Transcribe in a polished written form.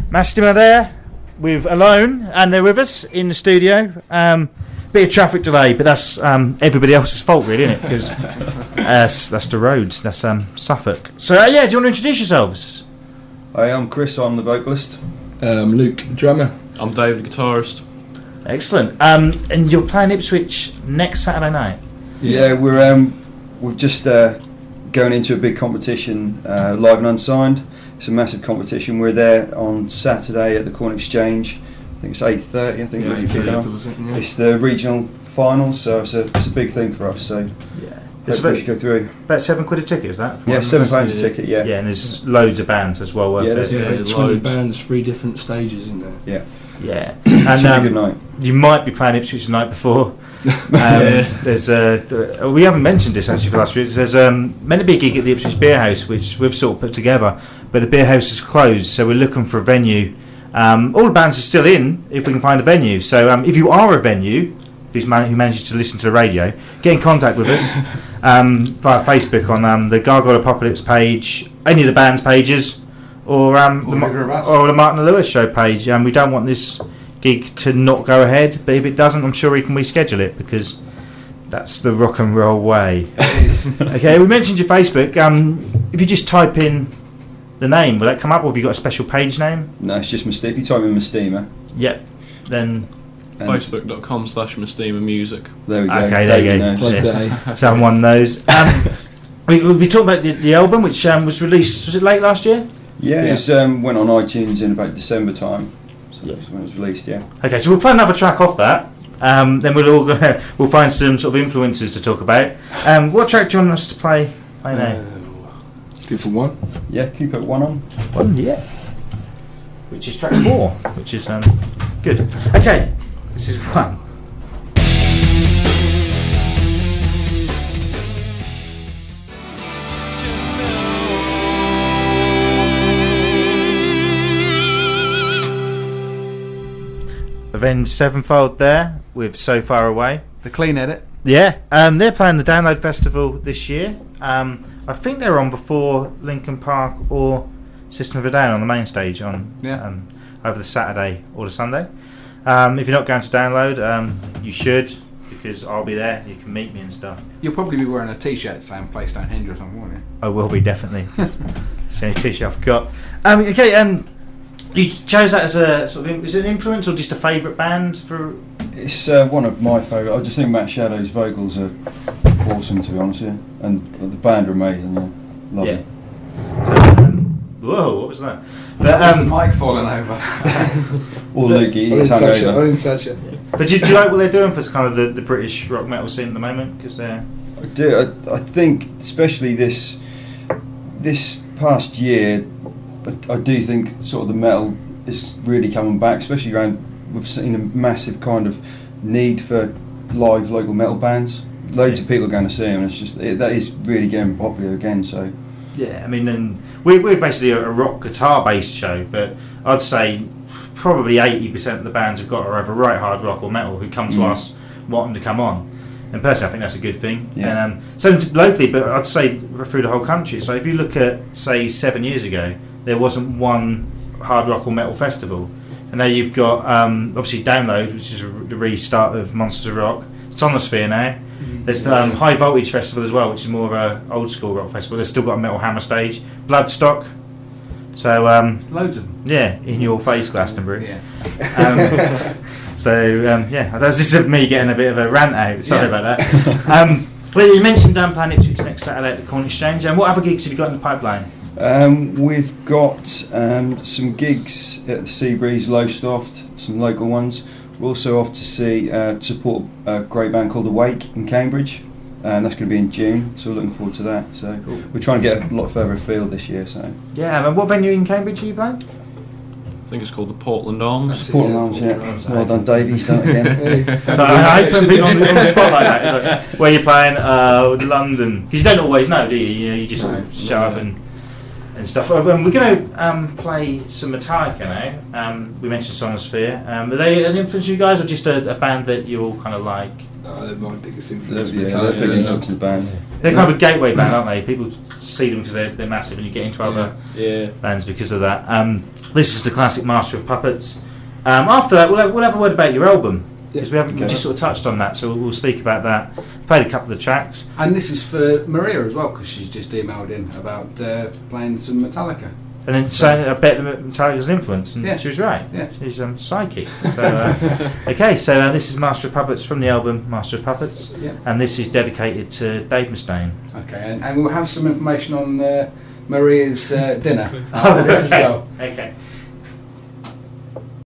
Mastema there with Alone, and they're with us in the studio. Bit of traffic delay, but that's everybody else's fault, really, isn't it? Because that's the roads, that's Suffolk. So, do you want to introduce yourselves? Hi, I'm Chris, I'm the vocalist. Luke, drummer. I'm Dave, the guitarist. Excellent. And you're playing Ipswich next Saturday night? Yeah, we're just going into a big competition, live and unsigned. It's a massive competition. We're there on Saturday at the Corn Exchange. I think it's 8:30. I think Yeah, 8:30, It's the regional finals, so it's a big thing for us. So yeah, it's we should go through. About £7 a ticket, is that? Yeah, £7 a ticket. Yeah. Yeah, and there's loads of bands as well. Worth it. There's 20 bands, 3 different stages in there. Yeah. Yeah, and a good night. You might be playing Ipswich the night before. There's we haven't mentioned this actually for last week. There's meant to be a gig at the Ipswich Beer House, which we've sort of put together, but the beer house is closed, so we're looking for a venue. All the bands are still in if we can find a venue. So if you are a venue who manages to listen to the radio, get in contact with us via Facebook on the Gargoyle Apocalypse page, any of the band's pages, or the Martin and Lewis show page. We don't want this gig to not go ahead, but if it doesn't, I'm sure we can reschedule it, because that's the rock and roll way. Okay, we mentioned your Facebook. If you just type in the name, will that come up, or have you got a special page name? No, it's just Mastema. If you type in Mastema. Yep. Then Facebook.com/Mastema Music. There we go. Okay, there you go. Yes. Someone knows. We talked about the album, which was released. Was it late last year? Yeah, it went on iTunes in about December time. So that's when it was released. Yeah. Okay, so we'll play another track off that. Then we'll find some sort of influences to talk about. What track do you want us to play now? Good for one. Yeah, keep it one on. One, yeah. Which is track 4, which is good. Okay, this is 1. Avenged Sevenfold there with So Far Away. The clean edit. Yeah, they're playing the Download Festival this year. I think they're on before Linkin Park or System of a Down on the main stage on over the Saturday or the Sunday. If you're not going to Download, you should, because I'll be there. You can meet me and stuff. You'll probably be wearing a t-shirt saying "Play Stonehenge" or something, won't you? I will be, definitely. It's the only t-shirt I've got. You chose that as a sort of, is it an influence or just a favourite band for? It's one of my favourite. I just think Matt Shadow's vocals are awesome, to be honest with you, and the band are amazing. Yeah, love it. So, whoa, what was that? But the mic falling over. Or Lukey, he's hung over. I didn't touch it. But do you like what they're doing for kind of the British rock metal scene at the moment? Because they're. I do. I think, especially this past year, I do think sort of the metal is really coming back, especially around. We've seen a massive kind of need for live local metal bands. Loads of people are going to see them, and it's just that is really getting popular again. So yeah, I mean, and we're basically a rock guitar based show, but I'd say probably 80% of the bands we've got are either right hard rock or metal who come to us wanting to come on. And personally, I think that's a good thing. Yeah. And so locally, but I'd say through the whole country. So if you look at, say, 7 years ago, there wasn't one hard rock or metal festival. And now you've got obviously Download, which is the restart of Monsters of Rock. Sonosphere now. There's the High Voltage Festival as well, which is more of a old school rock festival. They've still got a Metal Hammer stage. Bloodstock. So loads of them. Yeah, in your face, Glastonbury. Yeah. This is me getting a bit of a rant out. Sorry about that. Well, you mentioned playing Ipswich next Saturday at the Corn Exchange. And what other gigs have you got in the pipeline? We've got some gigs at the Seabreeze Lowestoft, some local ones. We're also off to support a great band called Awake in Cambridge, and that's going to be in June, so we're looking forward to that. So cool. We're trying to get a lot further afield this year. So yeah, and what venue in Cambridge are you playing? think it's called the Portland Arms. Portland Arms, yeah. Well done, Dave. He's done it again. So I hate putting people on the spot like that. It's like, where you're playing? London. Because you don't always know, do you? You just sort of show up and stuff. We're going to play some Metallica now. We mentioned Sonosphere. Are they an influence you guys, or just a band that you all kind of like? They're my biggest influence. They're big influence in the band. They're kind of a gateway band, aren't they? People see them because they're massive, and you get into other bands because of that. This is the classic Master of Puppets. After that, we'll have a word about your album, because we just sort of touched on that, so we'll speak about that. Played a couple of tracks. And this is for Maria as well, because she's just emailed in about playing some Metallica. And then saying I bet Metallica's an influence, and she was right. Yeah. She's psychic. So, okay, so this is Master of Puppets from the album Master of Puppets, and this is dedicated to Dave Mustaine. Okay, and we'll have some information on Maria's dinner after this as well. Okay.